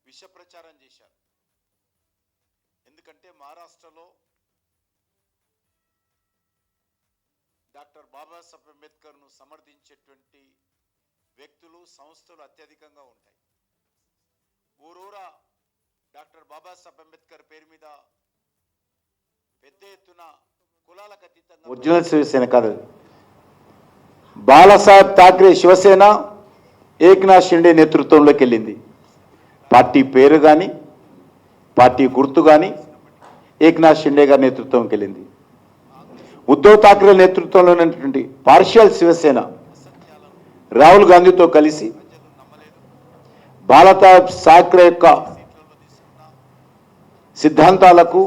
విష ప్రచారం చేశారు. ఎందుకంటే మహారాష్ట్రలో డాక్టర్ బాబాసాహెబ్ అంబేద్కర్ను సమర్థించేటువంటి వ్యక్తులు సంస్థలు అత్యధికంగా ఉంటాయి. ఊరూరా డాక్టర్ బాబాసాహెబ్ అంబేద్కర్ పేరు మీద పెద్ద ఎత్తున కులాలకు అతీతంగా ఒరిజినల్ శివసేన కాదు, బాలాసాహెబ్ ఠాక్రే శివసేన ఏక్నాథ్ షిండే నేతృత్వంలోకి వెళ్ళింది. పార్టీ పేరు కానీ పార్టీ గుర్తు కానీ ఏక్నాథ్ షిండే గారి నేతృత్వంకి వెళ్ళింది. ఉద్ధవ్ ఠాక్రే నేతృత్వంలో ఉన్నటువంటి పార్షియల్ శివసేన రాహుల్ గాంధీతో కలిసి బాలాసాహెబ్ ఠాక్రే యొక్క సిద్ధాంతాలకు,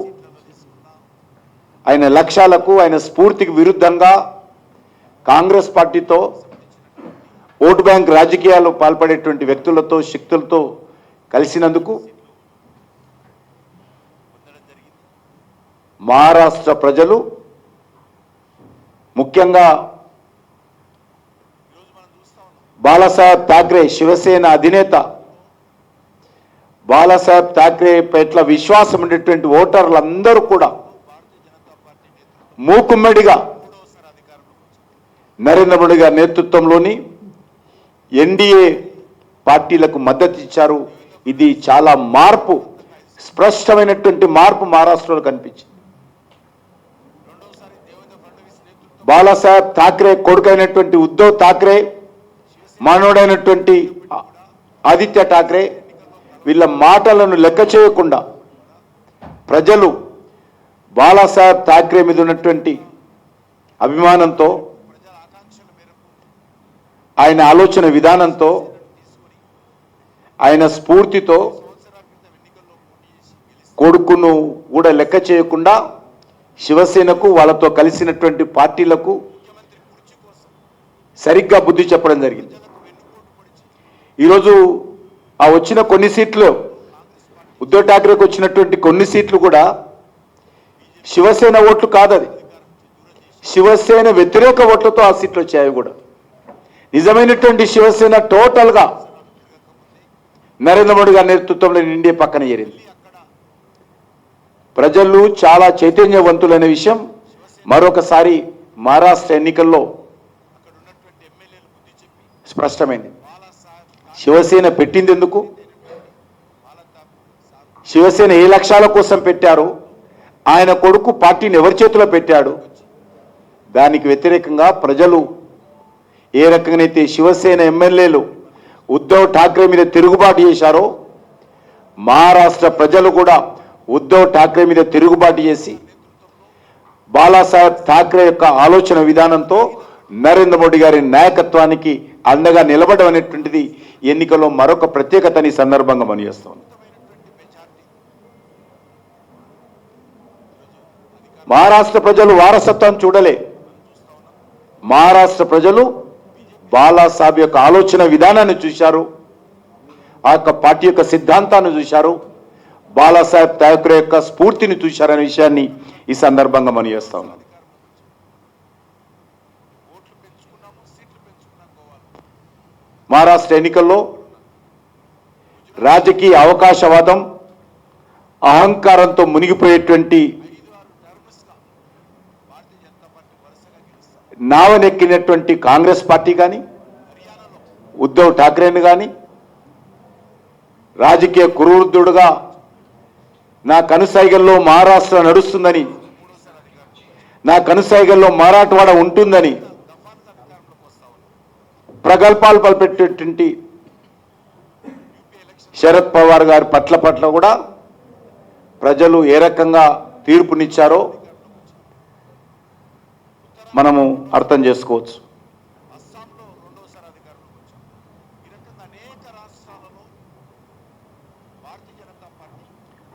ఆయన లక్ష్యాలకు, ఆయన స్ఫూర్తికి విరుద్ధంగా కాంగ్రెస్ పార్టీతో ఓటు బ్యాంక్ రాజకీయాలు పాల్పడేటువంటి వ్యక్తులతో, శక్తులతో కలిసినందుకు మహారాష్ట్ర ప్రజలు, ముఖ్యంగా బాలాసాహెబ్ ఠాక్రే శివసేన అధినేత బాలాసాహెబ్ ఠాక్రే పట్ల విశ్వాసం ఉండేటువంటి ఓటర్లందరూ కూడా మూకుమ్మడిగా నరేంద్ర మోడీ గారి నేతృత్వంలోని ఎన్డీఏ పార్టీలకు మద్దతు ఇచ్చారు. ఇది చాలా మార్పు, స్పష్టమైనటువంటి మార్పు మహారాష్ట్రలో కనిపించింది. బాలాసాహెబ్ ఠాక్రే కొడుకైనటువంటి ఉద్ధవ్ ఠాక్రే, మనోడైనటువంటి ఆదిత్య ఠాక్రే, వీళ్ళ మాటలను లెక్క చేయకుండా ప్రజలు బాలాసాహెబ్ ఠాక్రే మీద ఉన్నటువంటి అభిమానంతో, ఆయన ఆలోచన విధానంతో, ఆయన స్ఫూర్తితో కొడుకును కూడా లెక్క చేయకుండా శివసేనకు, వాళ్ళతో కలిసినటువంటి పార్టీలకు సరిగ్గా బుద్ధి చెప్పడం జరిగింది. ఈరోజు ఆ వచ్చిన కొన్ని సీట్లు, ఉద్ధవ్ ఠాక్రేకి వచ్చినటువంటి కొన్ని సీట్లు కూడా శివసేన ఓట్లు కాదది, శివసేన వ్యతిరేక ఓట్లతో ఆ సీట్లు వచ్చాయి. కూడా నిజమైనటువంటి శివసేన టోటల్గా నరేంద్ర మోడీ గారి నేతృత్వంలో ఎన్డీఏ పక్కన చేరింది. ప్రజలు చాలా చైతన్యవంతులైన విషయం మరొకసారి మహారాష్ట్ర ఎన్నికల్లో స్పష్టమైంది. శివసేన పెట్టింది ఎందుకు, శివసేన ఏ లక్ష్యాల కోసం పెట్టారు, ఆయన కొడుకు పార్టీని ఎవరి చేతిలో పెట్టాడు, దానికి వ్యతిరేకంగా ప్రజలు ఏ రకంగానైతే శివసేన ఎమ్మెల్యేలు ఉద్ధవ్ ఠాక్రే మీద తిరుగుబాటు చేశారో, మహారాష్ట్ర ప్రజలు కూడా ఉద్ధవ్ ఠాక్రే మీద తిరుగుబాటు చేసి బాలాసాహెబ్ ఠాక్రే యొక్క ఆలోచన విధానంతో నరేంద్ర మోడీ గారి నాయకత్వానికి అండగా నిలబడడం అనేటువంటిది ఎన్నికల్లో మరొక ప్రత్యేకతని సందర్భంగా మనం చేస్తాం. మహారాష్ట్ర ప్రజలు వారసత్వం చూడలే, మహారాష్ట్ర ప్రజలు బాలాసాహెబ్ యొక్క ఆలోచన విధానాన్ని చూశారు, ఆ యొక్క పార్టీ యొక్క సిద్ధాంతాన్ని చూశారు, బాలాసాహెబ్ ఠాక్రే యొక్క స్ఫూర్తిని చూశారనే విషయాన్ని ఈ సందర్భంగా మనం చేస్తా ఉన్నాం. మహారాష్ట్ర ఎన్నికల్లో రాజకీయ అవకాశవాదం, అహంకారంతో మునిగిపోయేటువంటి నావనెక్కినటువంటి కాంగ్రెస్ పార్టీ కానీ, ఉద్ధవ్ ఠాక్రేని కానీ రాజకీయ కురువృద్ధుడుగా నా కనుసైగల్లో మహారాష్ట్ర నడుస్తుందని, నా కనుసైగల్లో మరాఠవాడ ఉంటుందని ప్రగల్భాలు పలిపెట్టేటువంటి శరద్ పవార్ గారి పట్ల కూడా ప్రజలు ఏ రకంగా తీర్పునిచ్చారో మనము అర్థం చేసుకోవచ్చు.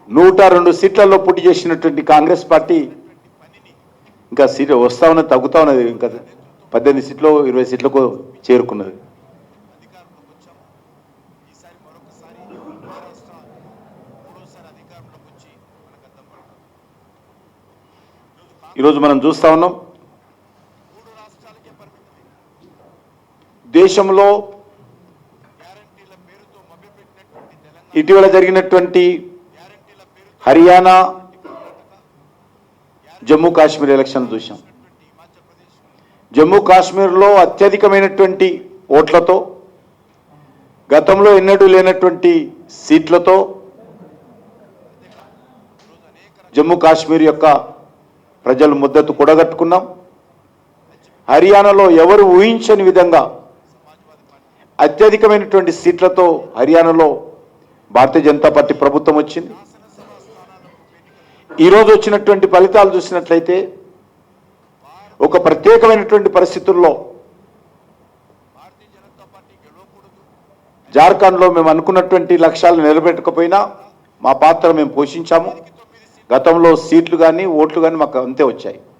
102 సీట్లలో పోటీ చేసినటువంటి కాంగ్రెస్ పార్టీ ఇంకా సీట్ వస్తా ఉన్నది, తగ్గుతా ఉన్నది. ఇంకా 18 సీట్లు 20 సీట్లకు చేరుకున్నది. ఈరోజు మనం చూస్తా ఉన్నాం, దేశంలో ఇటీవల జరిగినటువంటి హర్యానా జమ్మూ కాశ్మీర్ ఎలక్షన్ చూసాం. జమ్మూ కాశ్మీర్లో అత్యధికమైనటువంటి ఓట్లతో, గతంలో ఎన్నడూ లేనటువంటి సీట్లతో జమ్మూ కాశ్మీర్ యొక్క ప్రజలు మద్దతు కూడగట్టుకున్నాం. హర్యానాలో ఎవరు ఊహించని విధంగా అత్యధికమైనటువంటి సీట్లతో హర్యానాలో భారతీయ జనతా పార్టీ ప్రభుత్వం వచ్చింది. ఈరోజు వచ్చినటువంటి ఫలితాలు చూసినట్లయితే ఒక ప్రత్యేకమైనటువంటి పరిస్థితుల్లో జార్ఖండ్లో మేము అనుకున్నటువంటి లక్ష్యాలు నిలబెట్టకపోయినా మా పాత్ర మేము పోషించాము. గతంలో సీట్లు కానీ ఓట్లు కానీ మాకు అంతే వచ్చాయి.